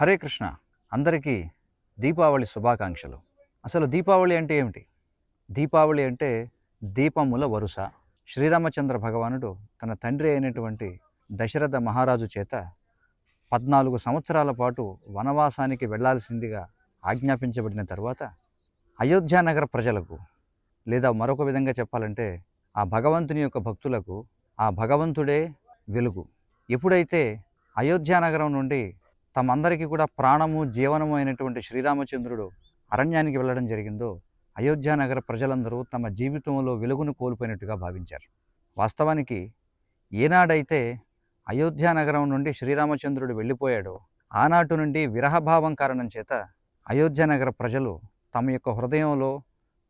హరే కృష్ణ. అందరికీ దీపావళి శుభాకాంక్షలు. అసలు దీపావళి అంటే ఏమిటి? దీపావళి అంటే దీపముల వరుస. శ్రీరామచంద్ర భగవానుడు తన తండ్రి అయినటువంటి దశరథ మహారాజు చేత 14 సంవత్సరాల పాటు వనవాసానికి వెళ్ళాల్సిందిగా ఆజ్ఞాపించబడిన తరువాత అయోధ్య నగర ప్రజలకు, లేదా మరొక విధంగా చెప్పాలంటే ఆ భగవంతుని యొక్క భక్తులకు ఆ భగవంతుడే వెలుగు. ఎప్పుడైతే అయోధ్య నగరం నుండి తమందరికీ కూడా ప్రాణము జీవనము అయినటువంటి శ్రీరామచంద్రుడు అరణ్యానికి వెళ్ళడం జరిగిందో, అయోధ్య నగర ప్రజలందరూ తమ జీవితంలో వెలుగును కోల్పోయినట్టుగా భావించారు. వాస్తవానికి ఏనాడైతే అయోధ్య నగరం నుండి శ్రీరామచంద్రుడు వెళ్ళిపోయాడో ఆనాటి నుండి విరహభావం కారణం చేత అయోధ్య నగర ప్రజలు తమ యొక్క హృదయంలో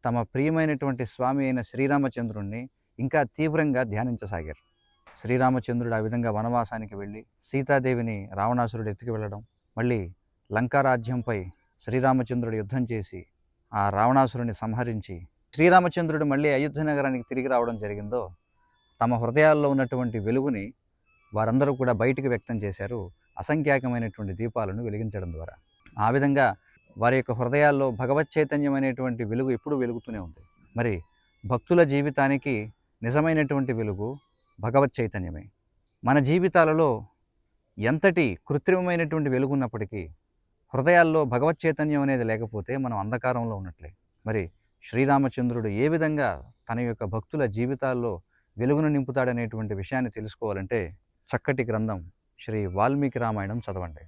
తమ ప్రియమైనటువంటి స్వామి అయిన శ్రీరామచంద్రుణ్ణి ఇంకా తీవ్రంగా ధ్యానించసాగారు. శ్రీరామచంద్రుడు ఆ విధంగా వనవాసానికి వెళ్ళి సీతాదేవిని రావణాసురుడు ఎత్తుకు వెళ్ళడం, మళ్ళీ లంకారాజ్యంపై శ్రీరామచంద్రుడు యుద్ధం చేసి ఆ రావణాసురుని సంహరించి శ్రీరామచంద్రుడు మళ్ళీ అయోధ్య నగరానికి తిరిగి రావడం జరిగిందో, తమ హృదయాల్లో ఉన్నటువంటి వెలుగుని వారందరూ కూడా బయటికి వ్యక్తం చేశారు అసంఖ్యాకమైనటువంటి దీపాలను వెలిగించడం ద్వారా. ఆ విధంగా వారి యొక్క హృదయాల్లో భగవత్ చైతన్యం అనేటువంటి వెలుగు ఎప్పుడూ వెలుగుతూనే ఉంది. మరి భక్తుల జీవితానికి నిజమైనటువంటి వెలుగు భగవత్ చైతన్యమే. మన జీవితాలలో ఎంతటి కృత్రిమమైనటువంటి వెలుగున్నప్పటికీ హృదయాల్లో భగవత్ చైతన్యం అనేది లేకపోతే మనం అంధకారంలో ఉన్నట్లే. మరి శ్రీరామచంద్రుడు ఏ విధంగా తన యొక్క భక్తుల జీవితాల్లో వెలుగును నింపుతాడనేటువంటి విషయాన్ని తెలుసుకోవాలంటే చక్కటి గ్రంథం శ్రీ వాల్మీకి రామాయణం చదవండి.